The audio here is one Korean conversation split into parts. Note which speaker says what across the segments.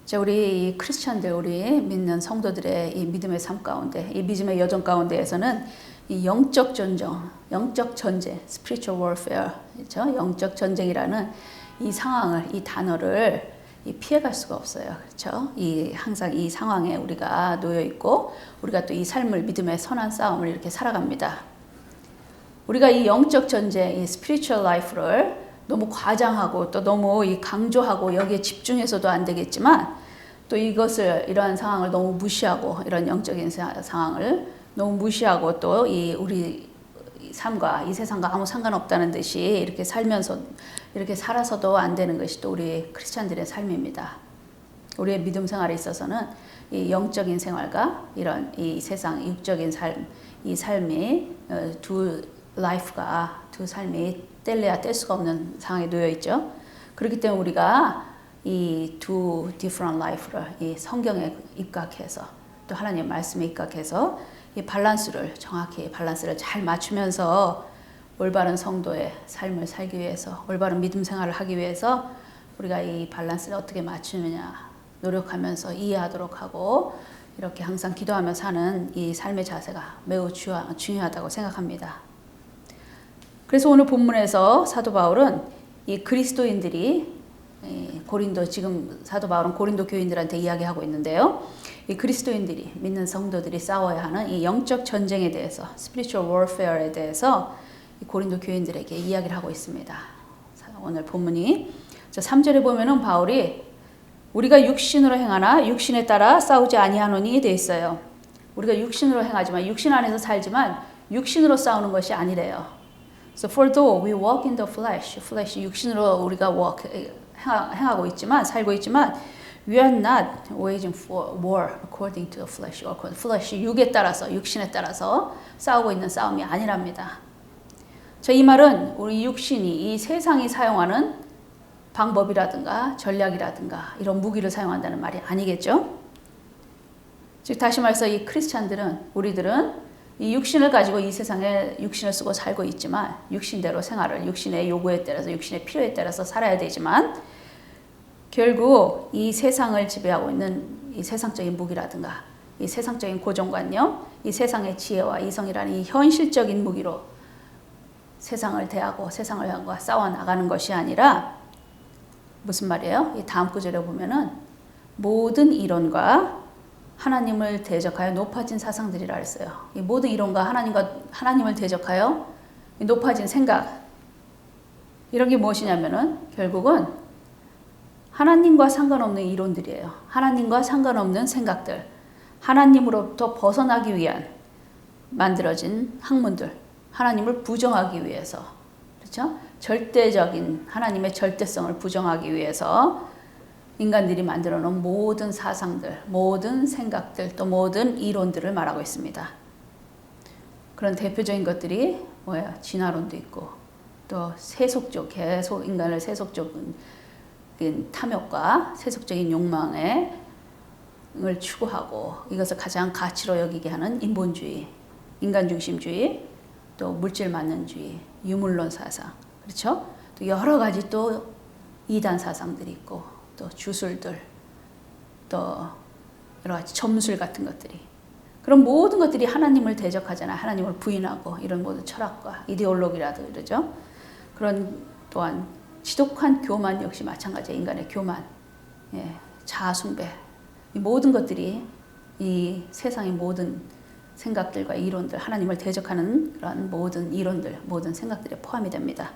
Speaker 1: 자, 우리 이 크리스천들, 우리 믿는 성도들의 이 믿음의 삶 가운데, 이 믿음의 여정 가운데에서는 이 영적 전쟁, spiritual warfare, 그렇죠? 영적 전쟁이라는 이 상황을, 이 단어를 피해갈 수가 없어요. 그렇죠? 항상 이 상황에 우리가 놓여 있고, 우리가 또 이 삶을 믿음의 선한 싸움을 이렇게 살아갑니다. 우리가 이 영적 전쟁, 이 spiritual life를 너무 과장하고 또 너무 강조하고 여기에 집중해서도 안 되겠지만, 또 이러한 상황을 너무 무시하고, 이런 영적인 상황을 너무 무시하고, 또 우리 삶과 이 세상과 아무 상관없다는 듯이 이렇게 살면서 이렇게 살아서도 안 되는 것이 또 우리 크리스찬들의 삶입니다. 우리의 믿음 생활에 있어서는 이 영적인 생활과 이런 이 세상 육적인 삶, 이 삶이 두 삶이 뗄래야 뗄 수가 없는 상황에 놓여 있죠. 그렇기 때문에 우리가 이 두 different life를 이 성경에 입각해서 또 하나님 말씀에 입각해서 이 정확히 밸런스를 잘 맞추면서 올바른 성도의 삶을 살기 위해서, 올바른 믿음 생활을 하기 위해서 우리가 이 밸런스를 어떻게 맞추느냐 노력하면서 이해하도록 하고, 이렇게 항상 기도하며 사는 이 삶의 자세가 매우 중요하다고 생각합니다. 그래서 오늘 본문에서 사도 바울은 이 그리스도인들이 지금 사도 바울은 고린도 교인들한테 이야기하고 있는데요. 이 그리스도인들이, 믿는 성도들이 싸워야 하는 이 영적 전쟁에 대해서, spiritual warfare에 대해서 이 고린도 교인들에게 이야기를 하고 있습니다. 오늘 본문이 3절에 보면은 바울이 우리가 육신으로 행하나 육신에 따라 싸우지 아니하노니 돼 있어요. 우리가 육신으로 행하지만, 육신 안에서 살지만 육신으로 싸우는 것이 아니래요. So for though we walk in the flesh, 육신으로 우리가 행하고 있지만, 살고 있지만, we are not waging for war according to the flesh, flesh 육에 따라서, 육신에 따라서 싸우고 있는 싸움이 아니랍니다. 이 말은 우리 육신이 이 세상이 사용하는 방법이라든가 전략이라든가 이런 무기를 사용한다는 말이 아니겠죠. 즉 다시 말해서 이 크리스찬들은, 우리들은 이 육신을 가지고 이 세상에 육신을 쓰고 살고 있지만, 육신대로 생활을, 육신의 요구에 따라서, 육신의 필요에 따라서 살아야 되지만, 결국 이 세상을 지배하고 있는 이 세상적인 무기라든가 이 세상적인 고정관념, 이 세상의 지혜와 이성이라는 이 현실적인 무기로 세상을 대하고 세상을 향해 싸워 나가는 것이 아니라, 무슨 말이에요? 이 다음 구절에 보면은 모든 이론과 하나님을 대적하여 높아진 사상들이라 했어요. 이 모든 이론과 하나님을 대적하여 높아진 생각, 이런 게 무엇이냐면은 결국은 하나님과 상관없는 이론들이에요. 하나님과 상관없는 생각들, 하나님으로부터 벗어나기 위한 만들어진 학문들, 하나님을 부정하기 위해서, 그렇죠? 절대적인 하나님의 절대성을 부정하기 위해서 인간들이 만들어 놓은 모든 사상들, 모든 생각들, 또 모든 이론들을 말하고 있습니다. 그런 대표적인 것들이 뭐예요? 진화론도 있고, 또 계속 인간을 세속적인 탐욕과 세속적인 욕망을 추구하고 이것을 가장 가치로 여기게 하는 인본주의, 인간중심주의, 또 물질만능주의, 유물론 사상, 그렇죠? 또 여러 가지 또 이단 사상들이 있고, 또 주술들, 또 여러 가지 점술 같은 것들이, 그런 모든 것들이 하나님을 대적하잖아요. 하나님을 부인하고 이런 모든 철학과 이데올로기라도 이러죠. 그런 또한 지독한 교만 역시 마찬가지예요. 인간의 교만, 자아숭배, 이 모든 것들이 이 세상의 모든 생각들과 이론들, 하나님을 대적하는 그런 모든 이론들, 모든 생각들에 포함이 됩니다.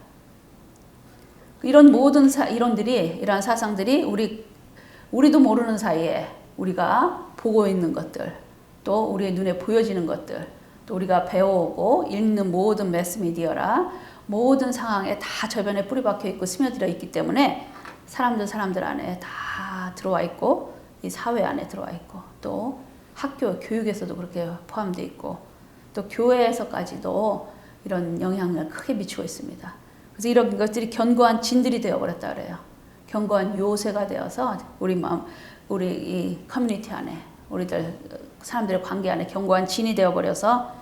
Speaker 1: 이런 모든 이론들이, 이러한 사상들이 우리도 모르는 사이에 우리가 보고 있는 것들, 또 우리의 눈에 보여지는 것들, 또 우리가 배워오고 읽는 모든 매스미디어라 모든 상황에 다 저변에 뿌리박혀 있고 스며들어 있기 때문에 사람들 안에 다 들어와 있고, 이 사회 안에 들어와 있고, 또 학교, 교육에서도 그렇게 포함되어 있고, 또 교회에서까지도 이런 영향을 크게 미치고 있습니다. 그래서 이런 것들이 견고한 진들이 되어버렸다 그래요. 견고한 요새가 되어서 우리 이 커뮤니티 안에, 사람들의 관계 안에 견고한 진이 되어버려서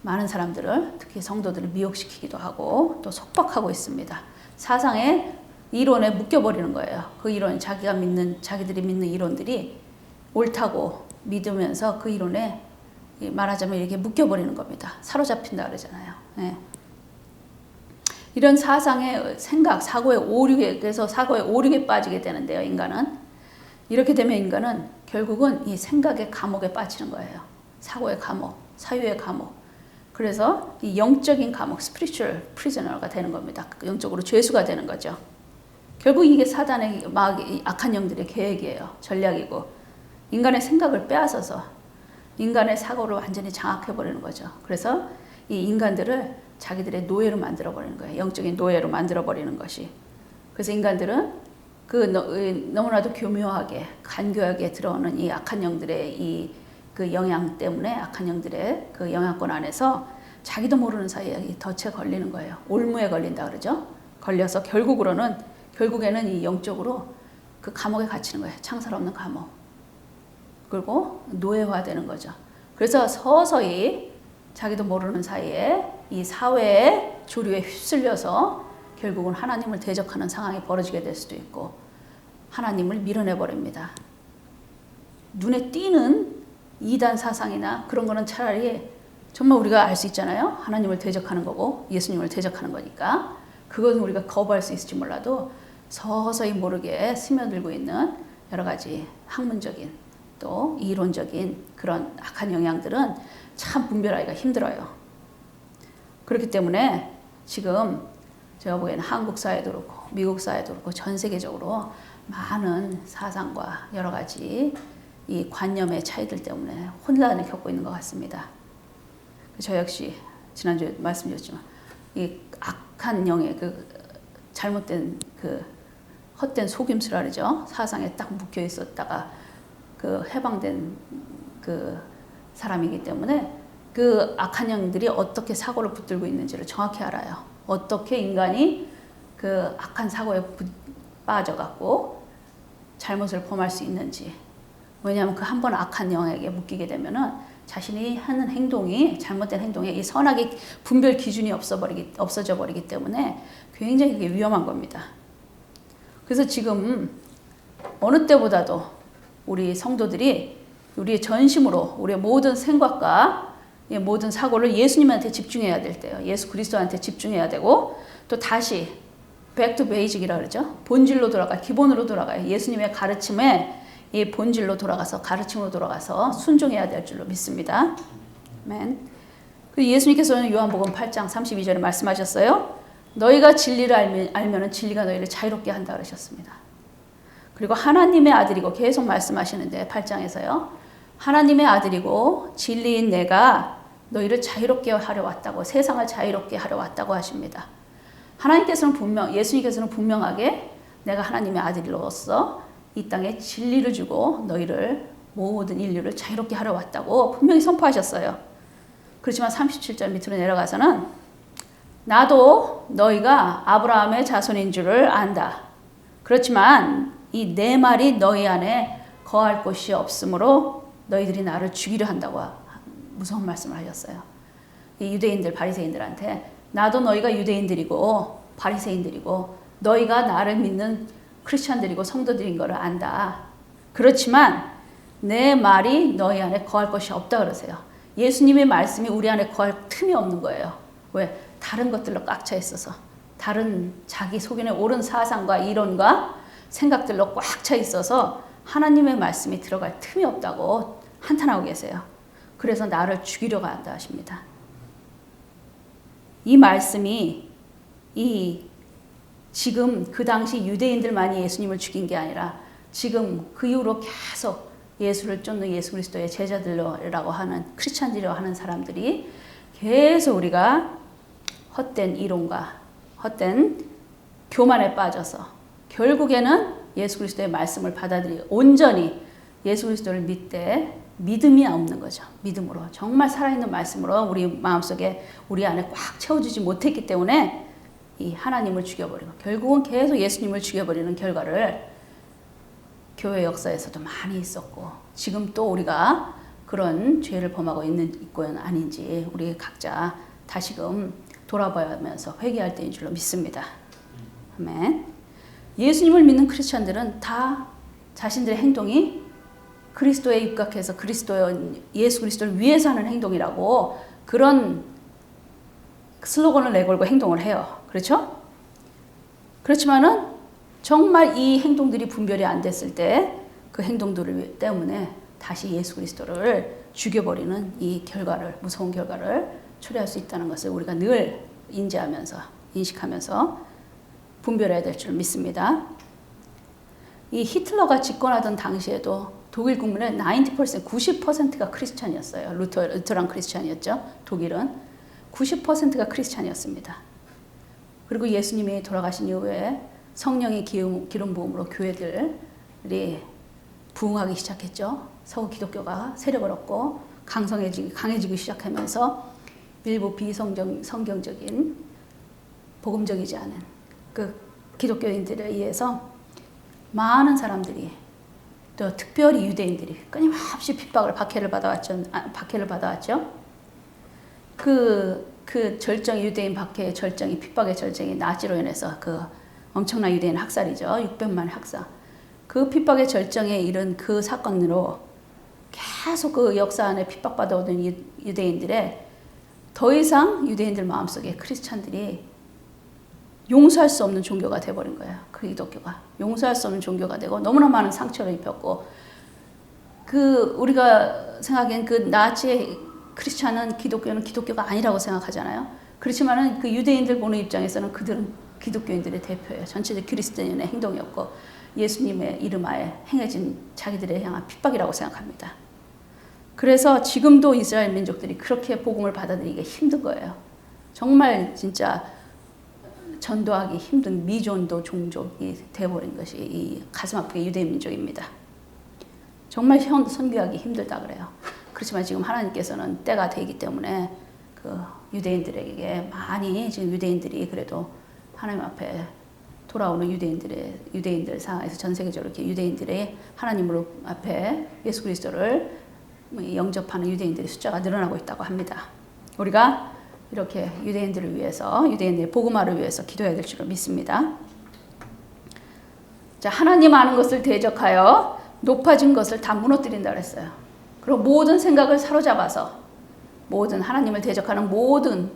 Speaker 1: 많은 사람들을, 특히 성도들을 미혹시키기도 하고 또 속박하고 있습니다. 사상의 이론에 묶여버리는 거예요. 그 이론, 자기들이 믿는 이론들이 옳다고 믿으면서 그 이론에 말하자면 이렇게 묶여버리는 겁니다. 사로잡힌다 그러잖아요. 예. 이런 사상의 생각, 사고의 오륙에, 그래서 사고의 오륙에 빠지게 되는데요, 인간은. 이렇게 되면 인간은 결국은 이 생각의 감옥에 빠지는 거예요. 사고의 감옥, 사유의 감옥. 그래서 이 영적인 감옥, spiritual prisoner가 되는 겁니다. 영적으로 죄수가 되는 거죠. 결국 이게 사단의 악한 영들의 계획이에요. 전략이고. 인간의 생각을 빼앗아서 인간의 사고를 완전히 장악해버리는 거죠. 그래서 이 인간들을 자기들의 노예로 만들어버리는 거예요. 영적인 노예로 만들어버리는 것이. 그래서 인간들은 너무나도 교묘하게, 간교하게 들어오는 이 악한 영들의 그 영향 때문에 악한 영들의 그 영향권 안에서 자기도 모르는 사이에 덫에 걸리는 거예요. 올무에 걸린다 그러죠. 걸려서 결국에는 이 영적으로 그 감옥에 갇히는 거예요. 창살 없는 감옥. 그리고 노예화되는 거죠. 그래서 서서히 자기도 모르는 사이에 이 사회의 조류에 휩쓸려서 결국은 하나님을 대적하는 상황이 벌어지게 될 수도 있고 하나님을 밀어내버립니다. 눈에 띄는 이단 사상이나 그런 거는 차라리 정말 우리가 알 수 있잖아요. 하나님을 대적하는 거고 예수님을 대적하는 거니까 그것은 우리가 거부할 수 있을지 몰라도 서서히 모르게 스며들고 있는 여러 가지 학문적인 또 이론적인 그런 악한 영향들은 참 분별하기가 힘들어요. 그렇기 때문에 지금 제가 보기에는 한국 사회도 그렇고 미국 사회도 그렇고 전 세계적으로 많은 사상과 여러 가지 이 관념의 차이들 때문에 혼란을 겪고 있는 것 같습니다. 저 역시 지난주에 말씀드렸지만 이 악한 영의 그 잘못된 그 헛된 속임수라 그러죠. 사상에 딱 묶여 있었다가 그 해방된 그 사람이기 때문에 그 악한 영들이 어떻게 사고를 붙들고 있는지를 정확히 알아요. 어떻게 인간이 그 악한 사고에 빠져갖고 잘못을 범할 수 있는지. 왜냐하면 그 한 번 악한 영에게 묶이게 되면은 자신이 하는 행동이 잘못된 행동에 이 선악의 분별 기준이 없어져 버리기 때문에 굉장히 그게 위험한 겁니다. 그래서 지금 어느 때보다도 우리 성도들이 우리의 전심으로 우리의 모든 생각과 모든 사고를 예수님한테 집중해야 될 때요. 예수 그리스도한테 집중해야 되고 또 다시 back to basic이라 그러죠. 본질로 기본으로 돌아가요. 예수님의 가르침에 이 본질로 돌아가서 가르침으로 돌아가서 순종해야 될 줄로 믿습니다. 아멘. 예수님께서는 요한복음 8장 32절에 말씀하셨어요. 너희가 진리를 알면은 진리가 너희를 자유롭게 한다 그러셨습니다. 그리고 하나님의 아들이고 계속 말씀하시는데 8장에서요. 하나님의 아들이고 진리인 내가 너희를 자유롭게 하려 왔다고 세상을 자유롭게 하려 왔다고 하십니다. 예수님께서는 분명하게 내가 하나님의 아들로서 이 땅에 진리를 주고 너희를 모든 인류를 자유롭게 하러 왔다고 분명히 선포하셨어요. 그렇지만 37절 밑으로 내려가서는 나도 너희가 아브라함의 자손인 줄을 안다. 그렇지만 이 내 말이 너희 안에 거할 곳이 없으므로 너희들이 나를 죽이려 한다고 무서운 말씀을 하셨어요. 이 유대인들 바리새인들한테 나도 너희가 유대인들이고 바리새인들이고 너희가 나를 믿는 크리스찬들이고 성도들인 것을 안다. 그렇지만 내 말이 너희 안에 거할 것이 없다 그러세요. 예수님의 말씀이 우리 안에 거할 틈이 없는 거예요. 왜? 다른 것들로 꽉 차 있어서 다른 자기 속인의 옳은 사상과 이론과 생각들로 꽉 차 있어서 하나님의 말씀이 들어갈 틈이 없다고 한탄하고 계세요. 그래서 나를 죽이려고 한다 하십니다. 이 말씀이 지금 그 당시 유대인들만이 예수님을 죽인 게 아니라 지금 그 이후로 계속 예수를 쫓는 예수 그리스도의 제자들이라고 하는 크리스찬들이라고 하는 사람들이 계속 우리가 헛된 이론과 헛된 교만에 빠져서 결국에는 예수 그리스도의 말씀을 받아들이고 온전히 예수 그리스도를 믿음이 없는 거죠. 믿음으로 정말 살아있는 말씀으로 우리 마음속에 우리 안에 꽉 채워주지 못했기 때문에 이 하나님을 죽여버리고 결국은 계속 예수님을 죽여버리는 결과를 교회 역사에서도 많이 있었고 지금 또 우리가 그런 죄를 범하고 있고는 아닌지 우리 각자 다시금 돌아봐야 하면서 회개할 때인 줄로 믿습니다. 아멘. 예수님을 믿는 크리스찬들은 다 자신들의 행동이 그리스도에 입각해서 예수 그리스도를 위해서 하는 행동이라고 그런 슬로건을 내걸고 행동을 해요. 그렇죠? 그렇지만은 정말 이 행동들이 분별이 안 됐을 때 그 행동들 때문에 다시 예수 그리스도를 죽여버리는 이 결과를, 무서운 결과를 초래할 수 있다는 것을 우리가 늘 인식하면서 분별해야 될 줄 믿습니다. 이 히틀러가 집권하던 당시에도 독일 국민의 90%가 크리스찬이었어요. 루터란 크리스찬이었죠. 독일은 90%가 크리스찬이었습니다. 그리고 예수님이 돌아가신 이후에 성령의 기름 부음으로 교회들이 부흥하기 시작했죠. 서구 기독교가 세력을 얻고 강해지기 시작하면서 일부 비성경적인 복음적이지 않은 그 기독교인들에 의해서 많은 사람들이 또 특별히 유대인들이 끊임없이 박해를 받아왔죠. 그 절정 유대인 박해의 절정이 핍박의 절정이 나치로 인해서 그 엄청난 유대인 학살이죠. 600만 학살. 그 핍박의 절정에 이른 그 사건으로 계속 그 역사 안에 핍박받아오던 유대인들의 더 이상 유대인들 마음속에 크리스찬들이 용서할 수 없는 종교가 돼버린 거예요. 그 기독교가. 용서할 수 없는 종교가 되고 너무나 많은 상처를 입혔고 우리가 생각하기엔 그 나치의 크리스찬은 기독교는 기독교가 아니라고 생각하잖아요. 그렇지만은 그 유대인들 보는 입장에서는 그들은 기독교인들의 대표예요. 전체적 그리스도인의 행동이었고 예수님의 이름 하에 행해진 자기들에 향한 핍박이라고 생각합니다. 그래서 지금도 이스라엘 민족들이 그렇게 복음을 받아들이기 힘든 거예요. 정말 진짜 전도하기 힘든 미전도 종족이 되어버린 것이 이 가슴 아프게 유대인 민족입니다. 정말 선교하기 힘들다 그래요. 그렇지만 지금 하나님께서는 때가 되기 때문에 그 유대인들에게 많이 지금 유대인들이 그래도 하나님 앞에 돌아오는 유대인들 상황에서 전 세계적으로 이렇게 유대인들의 하나님으로 앞에 예수 그리스도를 영접하는 유대인들의 숫자가 늘어나고 있다고 합니다. 우리가 이렇게 유대인들을 위해서, 유대인들의 복음화를 위해서 기도해야 될 줄 믿습니다. 자, 하나님 아는 것을 대적하여 높아진 것을 다 무너뜨린다 그랬어요. 그리고 모든 생각을 사로잡아서 모든 하나님을 대적하는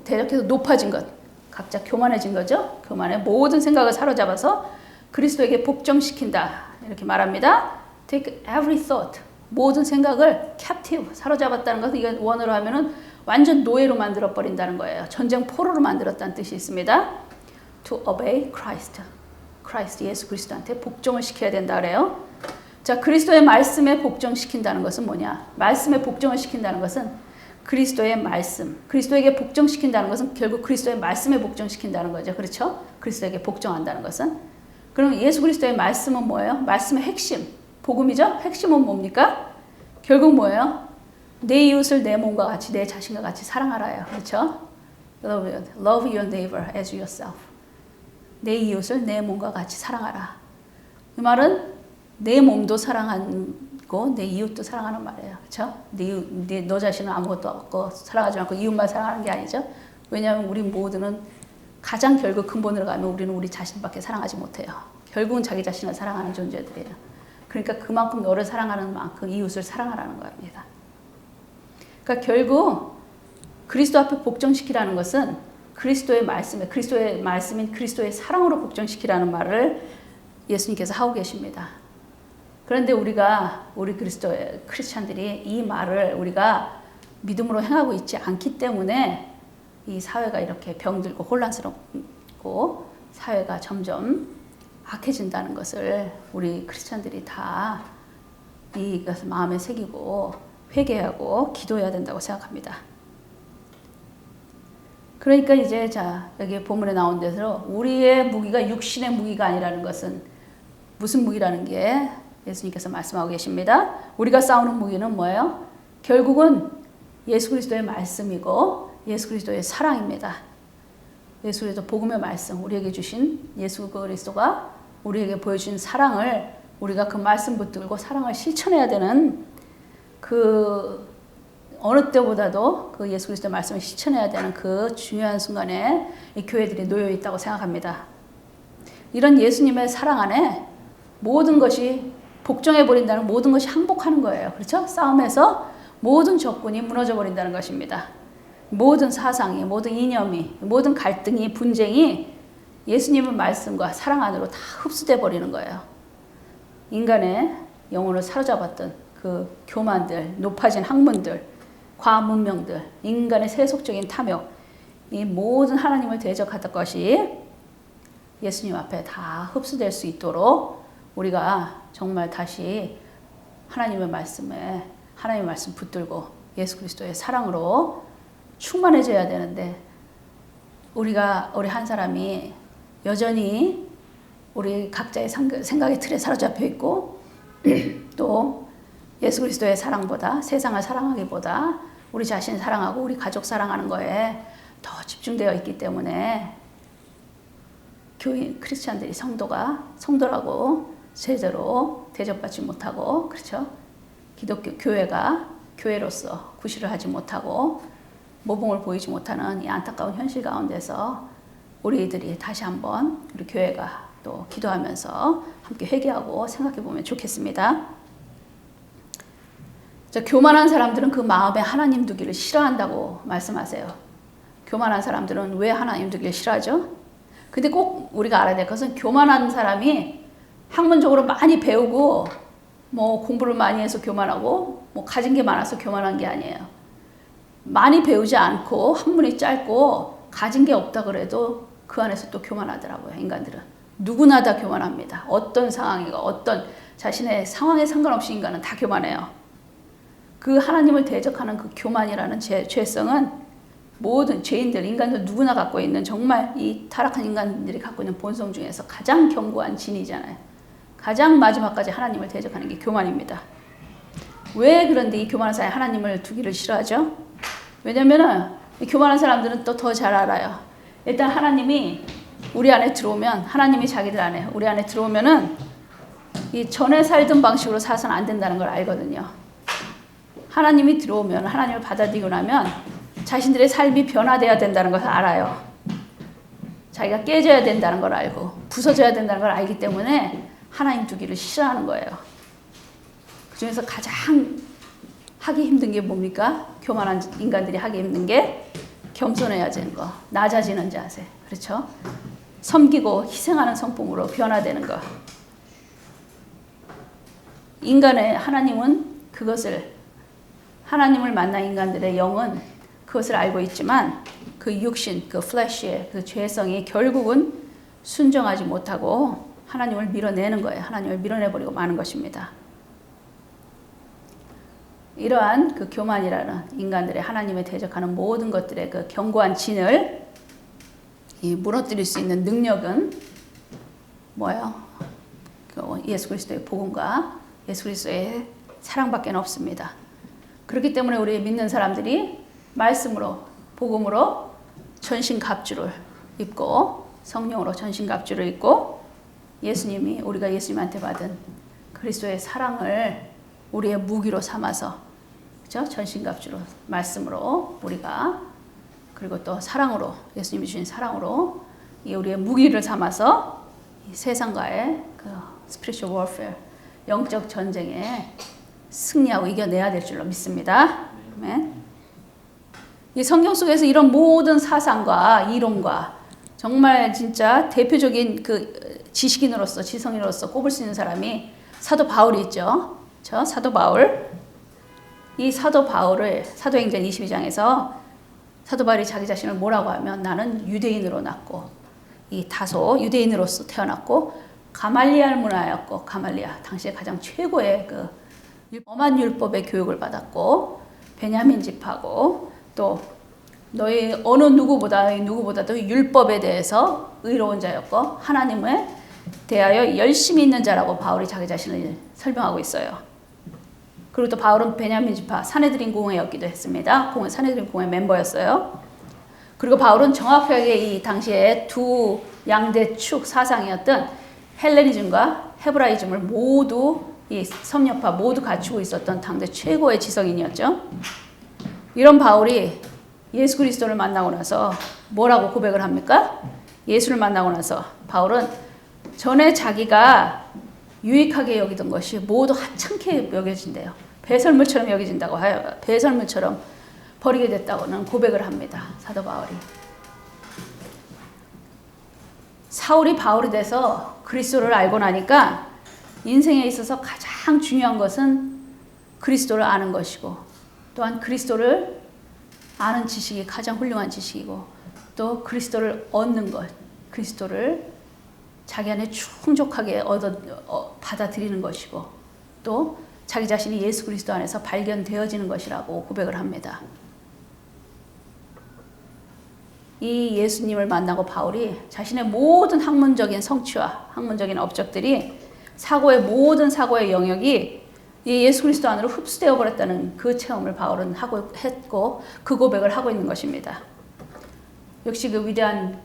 Speaker 1: 대적해서 높아진 것, 각자 교만해진 거죠. 교만의 모든 생각을 사로잡아서 그리스도에게 복종시킨다. 이렇게 말합니다. Take every thought. 모든 생각을 captive, 사로잡았다는 것은 이건 원어로 하면은 완전 노예로 만들어버린다는 거예요. 전쟁 포로로 만들었다는 뜻이 있습니다. To obey Christ. 예수 그리스도한테 복종을 시켜야 된다 그래요. 자, 그리스도의 말씀에 복종시킨다는 것은 뭐냐? 말씀에 복종을 시킨다는 것은 그리스도의 말씀, 그리스도에게 복종시킨다는 것은 결국 그리스도의 말씀에 복종시킨다는 거죠. 그렇죠? 그리스도에게 복종한다는 것은. 그럼 예수 그리스도의 말씀은 뭐예요? 말씀의 핵심, 복음이죠? 핵심은 뭡니까? 결국 뭐예요? 내 이웃을 내 몸과 같이, 내 자신과 같이 사랑하라요. 그렇죠? Love your neighbor as yourself. 내 이웃을 내 몸과 같이 사랑하라. 이 말은 내 몸도 사랑하고 내 이웃도 사랑하는 말이에요. 그렇죠? 너 자신은 아무것도 없고 사랑하지 않고 이웃만 사랑하는 게 아니죠. 왜냐하면 우리 모두는 가장 결국 근본으로 가면 우리는 우리 자신밖에 사랑하지 못해요. 결국은 자기 자신을 사랑하는 존재들이에요. 그러니까 그만큼 너를 사랑하는 만큼 이웃을 사랑하라는 겁니다. 그러니까 결국 그리스도 앞에 복종시키라는 것은 그리스도의 말씀인 그리스도의 사랑으로 복종시키라는 말을 예수님께서 하고 계십니다. 그런데 우리 그리스도의 크리스찬들이 이 말을 우리가 믿음으로 행하고 있지 않기 때문에 이 사회가 이렇게 병들고 혼란스럽고 사회가 점점 악해진다는 것을 우리 크리스찬들이 다 이것을 마음에 새기고 회개하고 기도해야 된다고 생각합니다. 그러니까 이제 여기 본문에 나온 대로 우리의 무기가 육신의 무기가 아니라는 것은 무슨 무기라는 게 예수님께서 말씀하고 계십니다. 우리가 싸우는 무기는 뭐예요? 결국은 예수 그리스도의 말씀이고 예수 그리스도의 사랑입니다. 예수 그리스도 복음의 말씀, 우리에게 주신 예수 그리스도가 우리에게 보여주신 사랑을 우리가 그 말씀 붙들고 사랑을 실천해야 되는 어느 때보다도 그 예수 그리스도의 말씀을 실천해야 되는 그 중요한 순간에 이 교회들이 놓여 있다고 생각합니다. 이런 예수님의 사랑 안에 모든 것이 복종해 버린다는, 모든 것이 항복하는 거예요. 그렇죠? 싸움에서 모든 적군이 무너져 버린다는 것입니다. 모든 사상이, 모든 이념이, 모든 갈등이, 분쟁이 예수님의 말씀과 사랑 안으로 다 흡수돼 버리는 거예요. 인간의 영혼을 사로잡았던 그 교만들, 높아진 학문들, 과학 문명들, 인간의 세속적인 탐욕, 이 모든 하나님을 대적하던 것이 예수님 앞에 다 흡수될 수 있도록 우리가 정말 다시 하나님의 말씀에, 하나님의 말씀 붙들고 예수 그리스도의 사랑으로 충만해져야 되는데, 우리 한 사람이 여전히 우리 각자의 생각의 틀에 사로잡혀 있고 또 예수 그리스도의 사랑보다, 세상을 사랑하기보다 우리 자신을 사랑하고 우리 가족 사랑하는 거에 더 집중되어 있기 때문에 교인, 크리스찬들이 성도라고 제대로 대접받지 못하고, 그렇죠? 기독교 교회가 교회로서 구실을 하지 못하고 모범을 보이지 못하는 이 안타까운 현실 가운데서 우리들이 다시 한번 우리 교회가 또 기도하면서 함께 회개하고 생각해 보면 좋겠습니다. 교만한 사람들은 그 마음에 하나님 두기를 싫어한다고 말씀하세요. 교만한 사람들은 왜 하나님 두기를 싫어하죠? 근데 꼭 우리가 알아야 될 것은 교만한 사람이 학문적으로 많이 배우고 뭐 공부를 많이 해서 교만하고 뭐 가진 게 많아서 교만한 게 아니에요. 많이 배우지 않고 학문이 짧고 가진 게 없다 그래도 그 안에서 또 교만하더라고요. 인간들은 누구나 다 교만합니다. 어떤 상황이고 어떤 자신의 상황에 상관없이 인간은 다 교만해요. 그 하나님을 대적하는 그 교만이라는 죄성은 모든 죄인들, 인간들 누구나 갖고 있는, 정말 이 타락한 인간들이 갖고 있는 본성 중에서 가장 견고한 진이잖아요. 가장 마지막까지 하나님을 대적하는 게 교만입니다. 왜 그런데 이 교만한 사람이 하나님을 두기를 싫어하죠? 왜냐면은 이 교만한 사람들은 또 더 잘 알아요. 일단 하나님이 우리 안에 들어오면, 하나님이 자기들 안에, 우리 안에 들어오면은 이 전에 살던 방식으로 살아서는 안 된다는 걸 알거든요. 하나님이 들어오면, 하나님을 받아들이고 나면 자신들의 삶이 변화돼야 된다는 것을 알아요. 자기가 깨져야 된다는 걸 알고 부서져야 된다는 걸 알기 때문에 하나님 두기를 싫어하는 거예요. 그 중에서 가장 하기 힘든 게 뭡니까? 교만한 인간들이 하기 힘든 게 겸손해야 되는 거, 낮아지는 자세, 그렇죠? 섬기고 희생하는 성품으로 변화되는 거. 인간의 하나님은 그것을, 하나님을 만난 인간들의 영은 그것을 알고 있지만 그 육신, 그 플래시의 그 죄성이 결국은 순종하지 못하고 하나님을 밀어내는 거예요. 하나님을 밀어내버리고 마는 것입니다. 이러한 그 교만이라는 인간들의 하나님에 대적하는 모든 것들의 그 견고한 진을 무너뜨릴 수 있는 능력은 뭐예요? 예수 그리스도의 복음과 예수 그리스도의 사랑밖에 없습니다. 그렇기 때문에 우리 믿는 사람들이 말씀으로, 복음으로 전신갑주를 입고, 성령으로 전신갑주를 입고, 예수님이, 우리가 예수님한테 받은 그리스도의 사랑을 우리의 무기로 삼아서, 그렇죠? 전신갑주로, 말씀으로 우리가, 그리고 또 사랑으로, 예수님이 주신 사랑으로 이 우리의 무기를 삼아서 이 세상과의 그 spiritual warfare, 영적 전쟁에 승리하고 이겨내야 될 줄로 믿습니다. 아멘. 이 성경 속에서 이런 모든 사상과 이론과 정말 진짜 대표적인 그 지식인으로서, 지성인으로서 꼽을 수 있는 사람이 사도 바울이 있죠. 저 사도 바울. 이 사도 바울을 사도행전 22장에서 사도 바울이 자기 자신을 뭐라고 하면, 나는 유대인으로 났고, 이 다소 유대인으로서 태어났고, 가말리알 문화였고, 가말리아 당시에 가장 최고의 그 엄한 율법의 교육을 받았고, 베냐민 집하고 또 너희 어느 누구보다도 율법에 대해서 의로운 자였고 하나님에 대하여 열심히 있는 자라고 바울이 자기 자신을 설명하고 있어요. 그리고 또 바울은 베냐민 지파 사내들인 공회였기도 했습니다. 사내들인 공회 멤버였어요. 그리고 바울은 정확하게 이 당시에 두 양대 축 사상이었던 헬레니즘과 헤브라이즘을 모두, 이 섭렵파 모두 갖추고 있었던 당대 최고의 지성인이었죠. 이런 바울이 예수 그리스도를 만나고 나서 뭐라고 고백을 합니까? 예수를 만나고 나서 바울은 전에 자기가 유익하게 여기던 것이 모두 하찮게 여겨진대요. 배설물처럼 여겨진다고 하여 배설물처럼 버리게 됐다고는 고백을 합니다. 사도 바울이. 사울이 바울이 돼서 그리스도를 알고 나니까 인생에 있어서 가장 중요한 것은 그리스도를 아는 것이고, 또한 그리스도를 아는 지식이 가장 훌륭한 지식이고, 또 그리스도를 얻는 것, 그리스도를 자기 안에 충족하게 받아들이는 것이고, 또 자기 자신이 예수 그리스도 안에서 발견되어지는 것이라고 고백을 합니다. 이 예수님을 만나고 바울이 자신의 모든 학문적인 성취와 학문적인 업적들이 모든 사고의 영역이 이 예수 그리스도 안으로 흡수되어 버렸다는 그 체험을 바울은 했고, 그 고백을 하고 있는 것입니다. 역시 그 위대한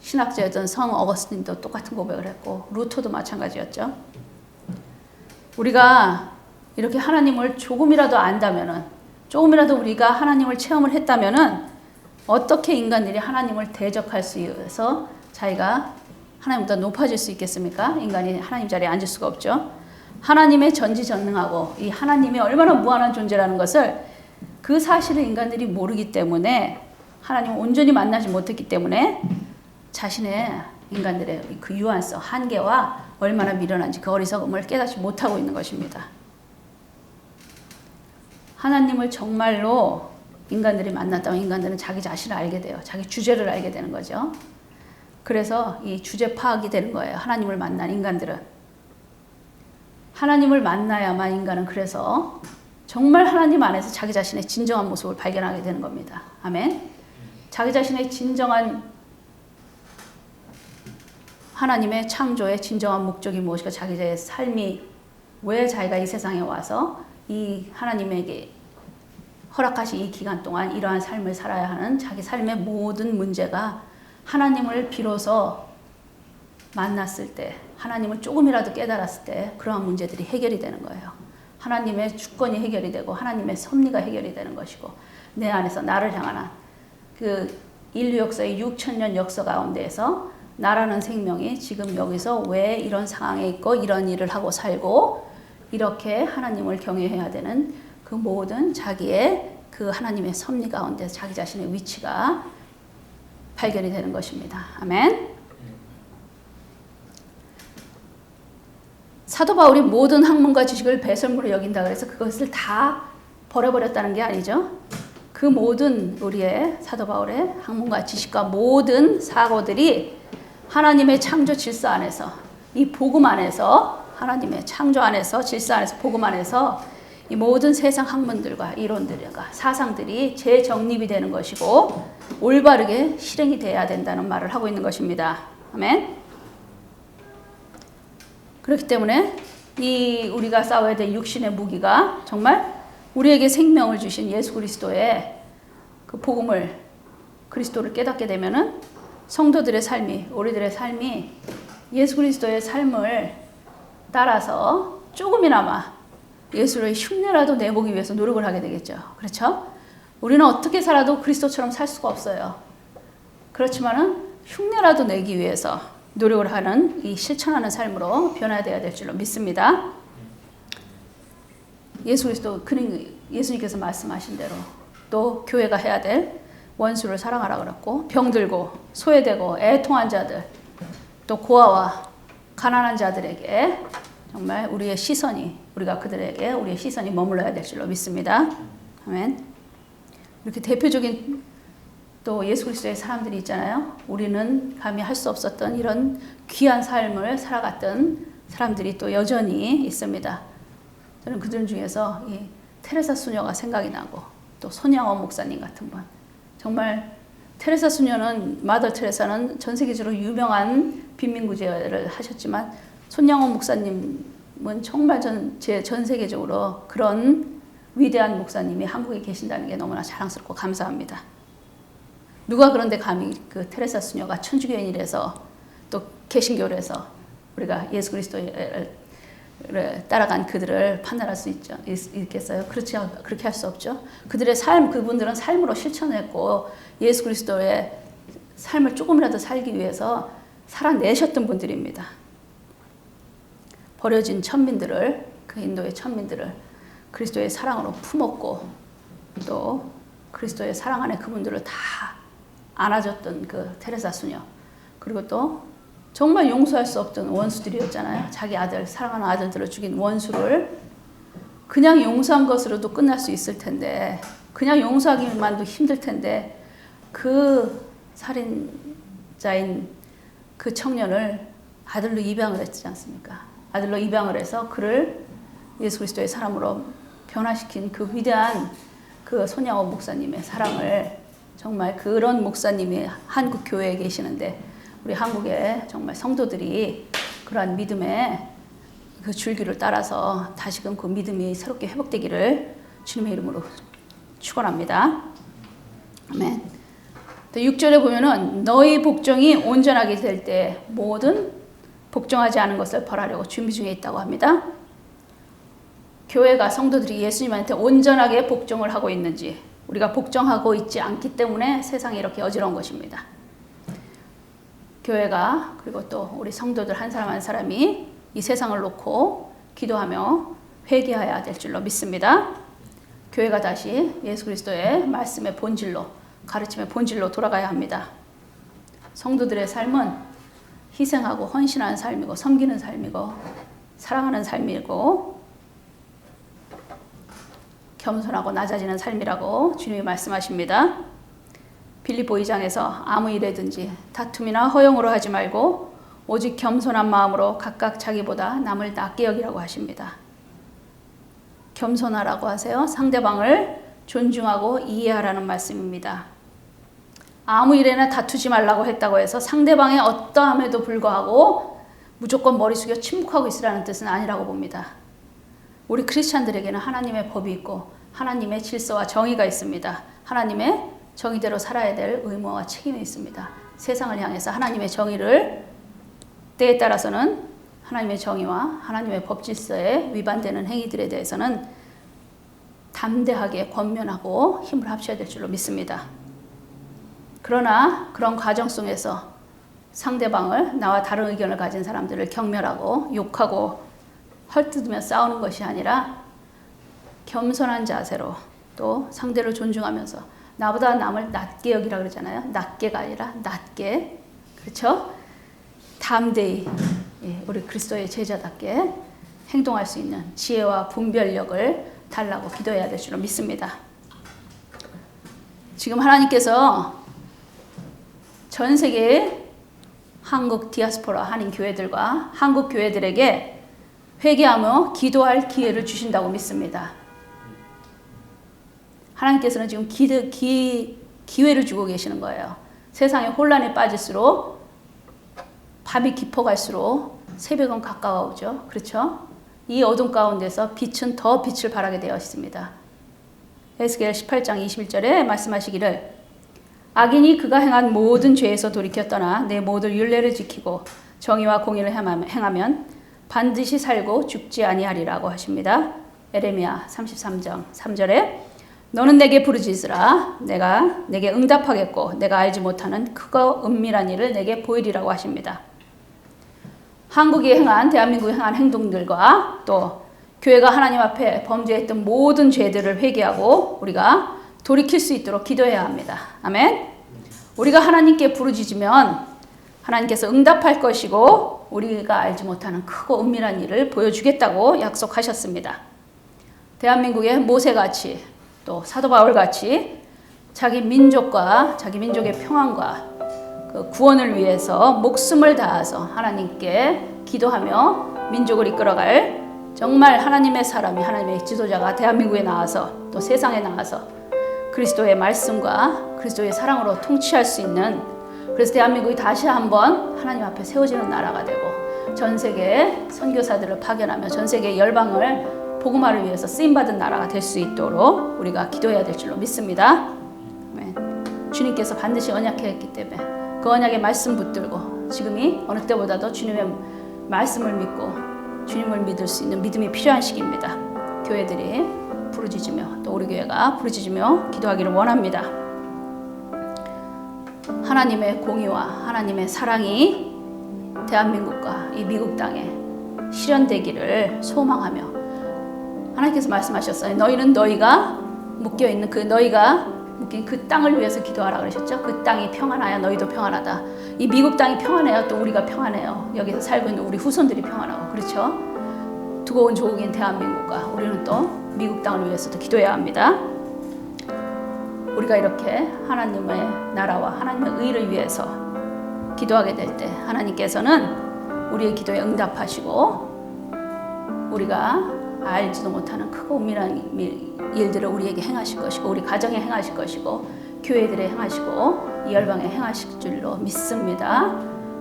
Speaker 1: 신학자였던 성 어거스틴도 똑같은 고백을 했고, 루터도 마찬가지였죠. 우리가 이렇게 하나님을 조금이라도 안다면은, 조금이라도 우리가 하나님을 체험을 했다면은 어떻게 인간들이 하나님을 대적할 수 있어서 자기가 하나님보다 높아질 수 있겠습니까? 인간이 하나님 자리에 앉을 수가 없죠. 하나님의 전지전능하고 이 하나님이 얼마나 무한한 존재라는 것을, 그 사실을 인간들이 모르기 때문에, 하나님을 온전히 만나지 못했기 때문에 자신의 인간들의 그 유한성, 한계와 얼마나 미련한지 그 어리석음을 깨닫지 못하고 있는 것입니다. 하나님을 정말로 인간들이 만났다면 인간들은 자기 자신을 알게 돼요. 자기 주제를 알게 되는 거죠. 그래서 이 주제 파악이 되는 거예요. 하나님을 만난 인간들은. 하나님을 만나야만 인간은 그래서 정말 하나님 안에서 자기 자신의 진정한 모습을 발견하게 되는 겁니다. 아멘. 자기 자신의 진정한 하나님의 창조의 진정한 목적이 무엇인가, 자기의 삶이 왜 자기가 이 세상에 와서 이 하나님에게 허락하신 이 기간 동안 이러한 삶을 살아야 하는 자기 삶의 모든 문제가 하나님을 비로소 만났을 때, 하나님을 조금이라도 깨달았을 때 그러한 문제들이 해결이 되는 거예요. 하나님의 주권이 해결이 되고 하나님의 섭리가 해결이 되는 것이고, 내 안에서 나를 향한 그 인류 역사의 6,000년 역사 가운데에서 나라는 생명이 지금 여기서 왜 이런 상황에 있고 이런 일을 하고 살고 이렇게 하나님을 경외해야 되는 그 모든 자기의 그 하나님의 섭리 가운데 자기 자신의 위치가 발견이 되는 것입니다. 아멘. 사도 바울이 모든 학문과 지식을 배설물로 여긴다 그래서 그것을 다 버려버렸다는 게 아니죠. 그 모든 우리의 사도 바울의 학문과 지식과 모든 사고들이 하나님의 창조 질서 안에서, 이 복음 안에서, 하나님의 창조 안에서, 질서 안에서, 복음 안에서 이 모든 세상 학문들과 이론들과 사상들이 재정립이 되는 것이고 올바르게 실행이 돼야 된다는 말을 하고 있는 것입니다. 아멘. 그렇기 때문에 이 우리가 싸워야 될 육신의 무기가 정말 우리에게 생명을 주신 예수 그리스도의 그 복음을, 그리스도를 깨닫게 되면은 성도들의 삶이, 우리들의 삶이 예수 그리스도의 삶을 따라서 조금이나마 예수를 흉내라도 내보기 위해서 노력을 하게 되겠죠. 그렇죠? 우리는 어떻게 살아도 그리스도처럼 살 수가 없어요. 그렇지만은 흉내라도 내기 위해서 노력을 하는, 이 실천하는 삶으로 변화되어야 될 줄로 믿습니다. 예수 그리스도, 예수님께서 말씀하신 대로 또 교회가 해야 될 원수를 사랑하라 그랬고, 병들고 소외되고 애통한 자들, 또 고아와 가난한 자들에게 정말 우리의 시선이, 우리가 그들에게 우리의 시선이 머물러야 될 줄로 믿습니다. 아멘. 이렇게 대표적인 또 예수 그리스도의 사람들이 있잖아요. 우리는 감히 할 수 없었던 이런 귀한 삶을 살아갔던 사람들이 또 여전히 있습니다. 저는 그들 중에서 이 테레사 수녀가 생각이 나고, 또 손양원 목사님 같은 분. 정말 테레사 수녀는, 마더 테레사는 전 세계적으로 유명한 빈민구제를 하셨지만, 손양원 목사님은 정말 전 세계적으로 그런 위대한 목사님이 한국에 계신다는 게 너무나 자랑스럽고 감사합니다. 누가 그런데 감히 그 테레사 수녀가 천주교인이라서 또 개신교라서 우리가 예수 그리스도를 따라간 그들을 판단할 수 있겠어요? 그렇게 할 수 없죠. 그들의 삶, 그분들은 삶으로 실천했고 예수 그리스도의 삶을 조금이라도 살기 위해서 살아내셨던 분들입니다. 버려진 천민들을, 그 인도의 천민들을 그리스도의 사랑으로 품었고 또 그리스도의 사랑 안에 그분들을 다 안아줬던 그 테레사 수녀, 그리고 또 정말 용서할 수 없던 원수들이었잖아요. 자기 아들, 사랑하는 아들들을 죽인 원수를 그냥 용서한 것으로도 끝날 수 있을 텐데, 그냥 용서하기만도 힘들 텐데, 그 살인자인 그 청년을 아들로 입양을 했지 않습니까? 아들로 입양을 해서 그를 예수 그리스도의 사람으로 변화시킨 그 위대한 그 손양호 목사님의 사랑을, 정말 그런 목사님이 한국 교회에 계시는데 우리 한국의 정말 성도들이 그러한 믿음의 그 줄기를 따라서 다시금 그 믿음이 새롭게 회복되기를 주님의 이름으로 축원합니다. 아멘. 또 6절에 보면은 너희 복종이 온전하게 될 때 모든 복종하지 않은 것을 벌하려고 준비 중에 있다고 합니다. 교회가, 성도들이 예수님한테 온전하게 복종을 하고 있는지, 우리가 복종하고 있지 않기 때문에 세상이 이렇게 어지러운 것입니다. 교회가, 그리고 또 우리 성도들 한 사람 한 사람이 이 세상을 놓고 기도하며 회개해야 될 줄로 믿습니다. 교회가 다시 예수 그리스도의 말씀의 본질로, 가르침의 본질로 돌아가야 합니다. 성도들의 삶은 희생하고 헌신하는 삶이고, 섬기는 삶이고, 사랑하는 삶이고, 겸손하고 낮아지는 삶이라고 주님이 말씀하십니다. 빌립보 2장에서 아무 일에든지 다툼이나 허용으로 하지 말고 오직 겸손한 마음으로 각각 자기보다 남을 낮게 여기라고 하십니다. 겸손하라고 하세요. 상대방을 존중하고 이해하라는 말씀입니다. 아무 일에나 다투지 말라고 했다고 해서 상대방의 어떠함에도 불구하고 무조건 머리 숙여 침묵하고 있으라는 뜻은 아니라고 봅니다. 우리 크리스찬들에게는 하나님의 법이 있고 하나님의 질서와 정의가 있습니다. 하나님의 정의대로 살아야 될 의무와 책임이 있습니다. 세상을 향해서 하나님의 정의를, 때에 따라서는 하나님의 정의와 하나님의 법 질서에 위반되는 행위들에 대해서는 담대하게 권면하고 힘을 합쳐야 될 줄로 믿습니다. 그러나 그런 과정 속에서 상대방을, 나와 다른 의견을 가진 사람들을 경멸하고 욕하고 헐뜯으며 싸우는 것이 아니라 겸손한 자세로, 또 상대를 존중하면서 나보다 남을 낮게 여기라 그러잖아요. 낮게가 아니라 낮게, 그렇죠? 담대히 우리 그리스도의 제자답게 행동할 수 있는 지혜와 분별력을 달라고 기도해야 될 줄로 믿습니다. 지금 하나님께서 전 세계의 한국 디아스포라 한인 교회들과 한국 교회들에게 회개하며 기도할 기회를 주신다고 믿습니다. 하나님께서는 지금 기회를 주고 계시는 거예요. 세상에 혼란에 빠질수록, 밤이 깊어갈수록 새벽은 가까워오죠. 그렇죠? 이 어둠 가운데서 빛은 더 빛을 발하게 되어 있습니다. 에스겔 18장 21절에 말씀하시기를 악인이 그가 행한 모든 죄에서 돌이켜 떠나 내 모든 율례를 지키고 정의와 공의를 행하면 반드시 살고 죽지 아니하리라고 하십니다. 에레미야 33장 3절에 너는 내게 부르짖으라 내가 내게 응답하겠고 내가 알지 못하는 크고 은밀한 일을 내게 보이리라고 하십니다. 한국이 행한, 대한민국이 행한 행동들과 또 교회가 하나님 앞에 범죄했던 모든 죄들을 회개하고 우리가 돌이킬 수 있도록 기도해야 합니다. 아멘. 우리가 하나님께 부르짖으면 하나님께서 응답할 것이고 우리가 알지 못하는 크고 은밀한 일을 보여주겠다고 약속하셨습니다. 대한민국의 모세같이 또 사도 바울같이 자기 민족과 자기 민족의 평안과 그 구원을 위해서 목숨을 다해서 하나님께 기도하며 민족을 이끌어갈 정말 하나님의 사람이, 하나님의 지도자가 대한민국에 나와서 또 세상에 나와서 그리스도의 말씀과 그리스도의 사랑으로 통치할 수 있는, 그래서 대한민국이 다시 한번 하나님 앞에 세워지는 나라가 되고 전 세계에 선교사들을 파견하며 전 세계 열방을 복음화를 위해서 쓰임받은 나라가 될 수 있도록 우리가 기도해야 될 줄로 믿습니다. 주님께서 반드시 언약했기 때문에 그 언약의 말씀 붙들고 지금이 어느 때보다도 주님의 말씀을 믿고 주님을 믿을 수 있는 믿음이 필요한 시기입니다. 교회들이 부르짖으며 또 우리 교회가 부르짖으며 기도하기를 원합니다. 하나님의 공의와 하나님의 사랑이 대한민국과 이 미국 땅에 실현되기를 소망하며 하나님께서 말씀하셨어요. 너희가 묶여있는 너희가 묶인 그 땅을 위해서 기도하라 그러셨죠. 그 땅이 평안하여 너희도 평안하다. 이 미국 땅이 평안해야 또 우리가 평안해요. 여기서 살고 있는 우리 후손들이 평안하고 그렇죠. 두고 온 조국인 대한민국과 우리는 또 미국 땅을 위해서도 기도해야 합니다. 우리가 이렇게 하나님의 나라와 하나님의 의를 위해서 기도하게 될 때 하나님께서는 우리의 기도에 응답하시고 우리가 알지도 못하는 크고 은밀한 일들을 우리에게 행하실 것이고 우리 가정에 행하실 것이고 교회들에 행하시고 이 열방에 행하실 줄로 믿습니다.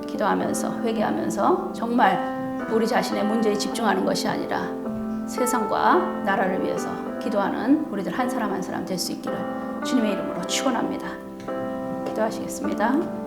Speaker 1: 기도하면서 회개하면서 정말 우리 자신의 문제에 집중하는 것이 아니라 세상과 나라를 위해서 기도하는 우리들 한 사람 한 사람 될 수 있기를 주님의 이름으로 축원합니다. 기도하시겠습니다.